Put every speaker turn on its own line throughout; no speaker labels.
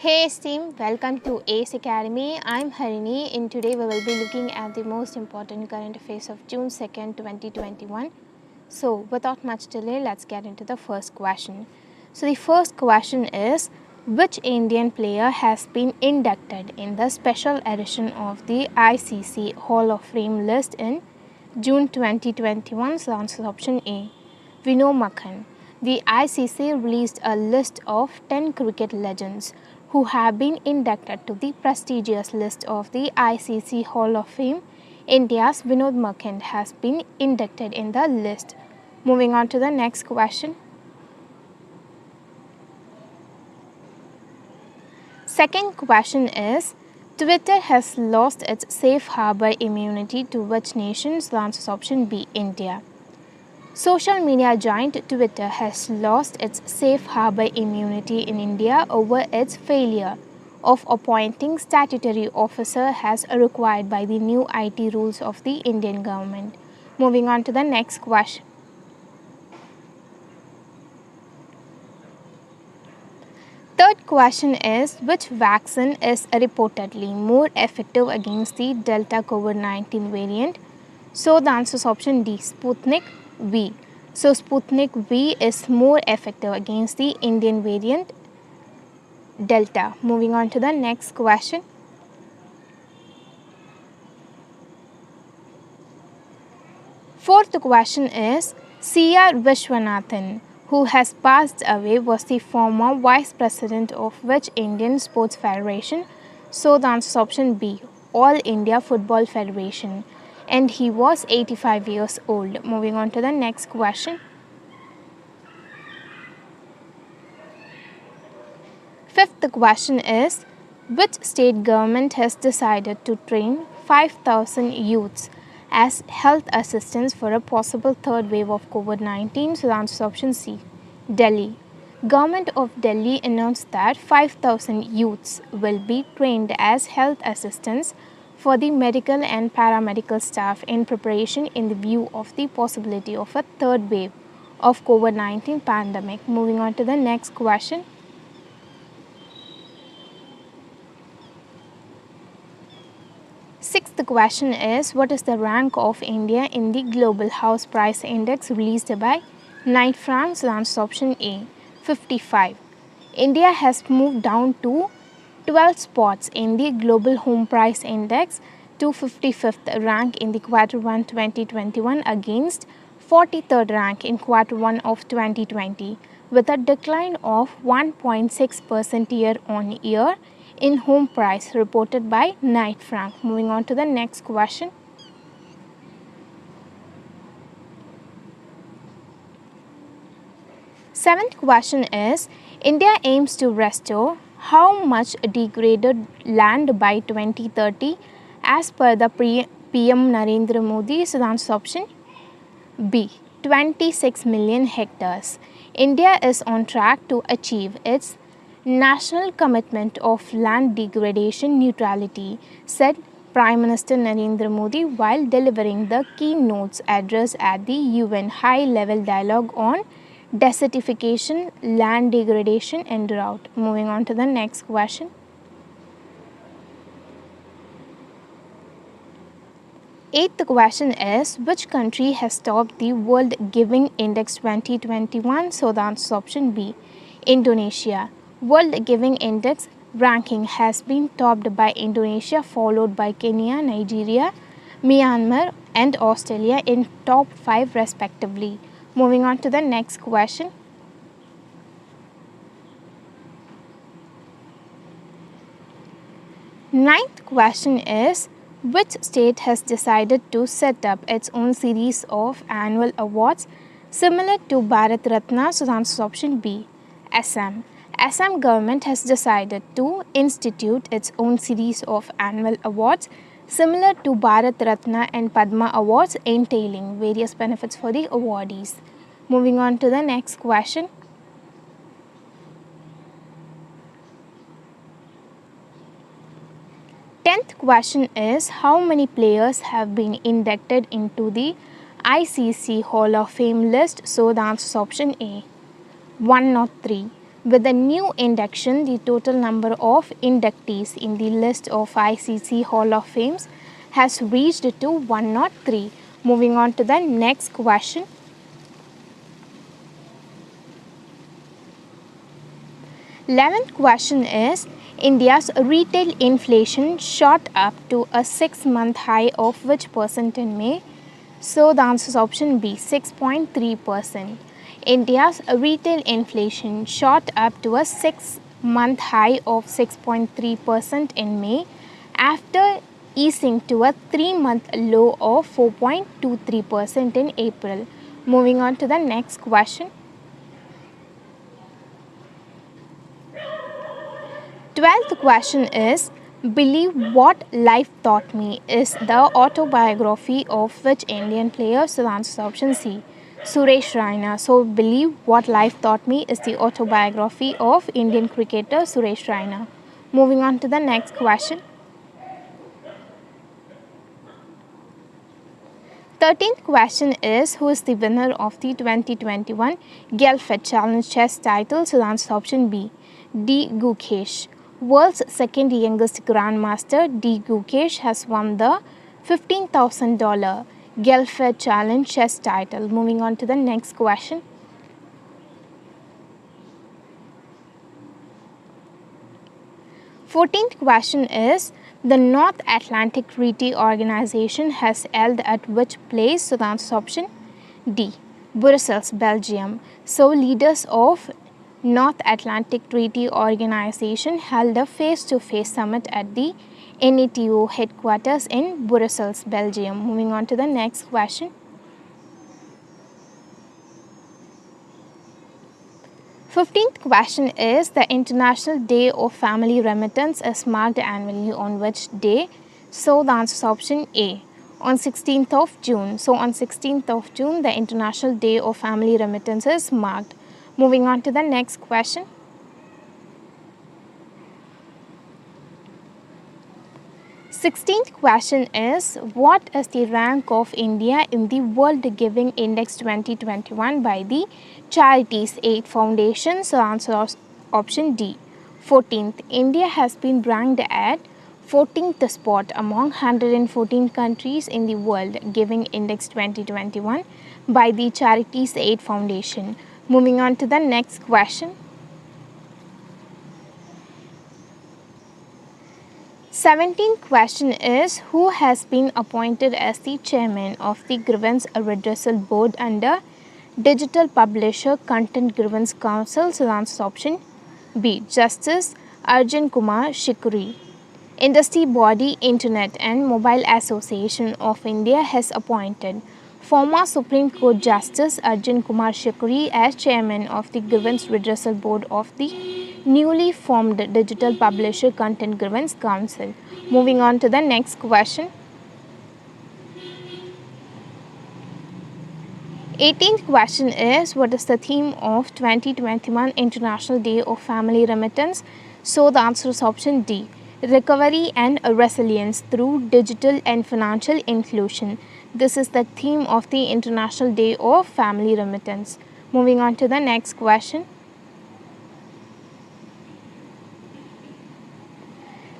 Hey team, welcome to ACE Academy. I'm Harini and today we will be looking at the most important current affairs of June 2nd, 2021. So without much delay, let's get into the first question. So the first question is, which Indian player has been inducted in the special edition of the ICC Hall of Fame list in June 2021? So answer option A, Vinod Makhan. The ICC released a list of 10 cricket legends who have been inducted to the prestigious list of the ICC Hall of Fame. India's Vinod Makhan has been inducted in the list. Moving on to the next question. Second question is, Twitter has lost its safe harbor immunity to which nation? The answer is option B, India. Social media giant Twitter has lost its safe harbor immunity in India over its failure of appointing statutory officer as required by the new IT rules of the Indian government. Moving on to the next question. Third question is, which vaccine is reportedly more effective against the Delta COVID-19 variant? So the answer is option D, Sputnik V. So Sputnik V is more effective against the Indian variant Delta. Moving on to the next question. Fourth question is, C.R. Vishwanathan, who has passed away, was the former vice president of which Indian sports federation? So the answer is option B, All India Football Federation, and he was 85 years old. Moving on to the next question. Fifth question is, which state government has decided to train 5,000 youths as health assistants for a possible third wave of COVID-19? So the answer is option C, Delhi. Government of Delhi announced that 5,000 youths will be trained as health assistants for the medical and paramedical staff in preparation in the view of the possibility of a third wave of COVID-19 pandemic. Moving on to the next question. Sixth question is, what is the rank of India in the Global House Price Index released by Knight Frank? So answer option A, 55. India has moved down to 12 spots in the Global Home Price Index to 55th rank in the Q1 2021 against 43rd rank in Q1 of 2020, with a decline of 1.6% year on year in home price reported by Knight Frank. Moving on to the next question. Seventh question is, India aims to restore how much degraded land by 2030 as per the PM Narendra Modi? So the answer option B, 26 million hectares. India is on track to achieve its national commitment of land degradation neutrality, said Prime Minister Narendra Modi while delivering the keynote address at the UN High-Level Dialogue on Desertification, Land Degradation and Drought. Moving on to the next question. Eighth question is, which country has topped the World Giving Index 2021? So the answer is option B, Indonesia. World Giving Index ranking has been topped by Indonesia, followed by Kenya, Nigeria, Myanmar and Australia in top 5 respectively. Moving on to the next question. Ninth question is, which state has decided to set up its own series of annual awards similar to Bharat Ratna? So the answer is option B, Assam. Assam government has decided to institute its own series of annual awards similar to Bharat Ratna and Padma awards, entailing various benefits for the awardees. Moving on to the next question. Tenth question is, how many players have been inducted into the ICC Hall of Fame list? So the answer is option A, 103. With the new induction, the total number of inductees in the list of ICC Hall of Fames has reached to 103. Moving on to the next question. 11th question is, India's retail inflation shot up to a 6-month high of which percent in May? So the answer is option B, 6.3%. India's retail inflation shot up to a 6-month high of 6.3% in May after easing to a 3-month low of 4.23% in April. Moving on to the next question. 12th question is, Believe What Life Taught Me is the autobiography of which Indian player? So the answer is option C, Suresh Raina. So Believe What Life Taught Me is the autobiography of Indian cricketer Suresh Raina. Moving on to the next question. 13th question is, who is the winner of the 2021 Guelph Challenge chess title? So the answer is option B, D. Gukesh. World's second youngest grandmaster, D. Gukesh, has won the $15,000 Guelph Challenge chess title. Moving on to the next question. 14th question is, the North Atlantic Treaty Organization has held at which place? So the answer is option D, Brussels, Belgium. So leaders of North Atlantic Treaty Organization held a face-to-face summit at the NATO headquarters in Brussels, Belgium. Moving on to the next question. 15th question is, the International Day of Family Remittance is marked annually on which day? So the answer is option A, on 16th of June. So on 16th of June, the International Day of Family Remittance is marked. Moving on to the next question. 16th question is, what is the rank of India in the World Giving Index 2021 by the Charities Aid Foundation? So answer is option D, 14th. India has been ranked at 14th spot among 114 countries in the World Giving Index 2021 by the Charities Aid Foundation. Moving on to the next question. 17th question is, who has been appointed as the chairman of the Grievance Redressal Board under Digital Publisher Content Grievance Council? So the answer is option B, Justice Arjun Kumar Shikuri. Industry body Internet and Mobile Association of India has appointed former Supreme Court Justice Arjun Kumar Shikuri as chairman of the Grievance Redressal Board of the newly formed Digital Publisher Content Grievance Council. Moving on to the next question. 18th question is, what is the theme of 2021 International Day of Family Remittance? So the answer is option D, Recovery and Resilience through Digital and Financial Inclusion. This is the theme of the International Day of Family Remittance. Moving on to the next question.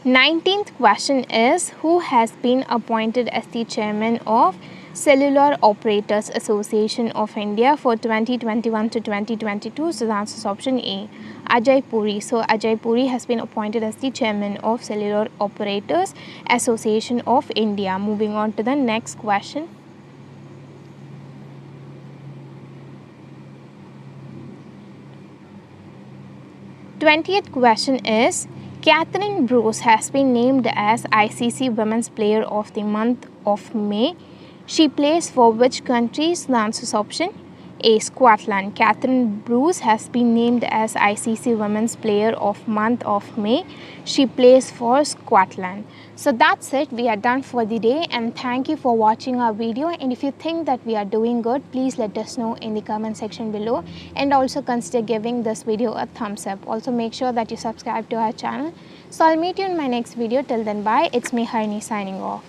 19th question is, who has been appointed as the chairman of Cellular Operators Association of India for 2021 to 2022? So the answer is option A, Ajay Puri. So Ajay Puri has been appointed as the chairman of Cellular Operators Association of India. Moving on to the next question. 20th question is, Catherine Bruce has been named as ICC Women's Player of the Month of May. She plays for which country? So the answer is option A, Scotland. Catherine Bruce has been named as ICC Women's Player of Month of May. She plays for Scotland. So that's it. We are done for the day, and thank you for watching our video. And if you think that we are doing good, please let us know in the comment section below, and also consider giving this video a thumbs up. Also make sure that you subscribe to our channel. So I'll meet you in my next video. Till then, bye. It's me, Harini, signing off.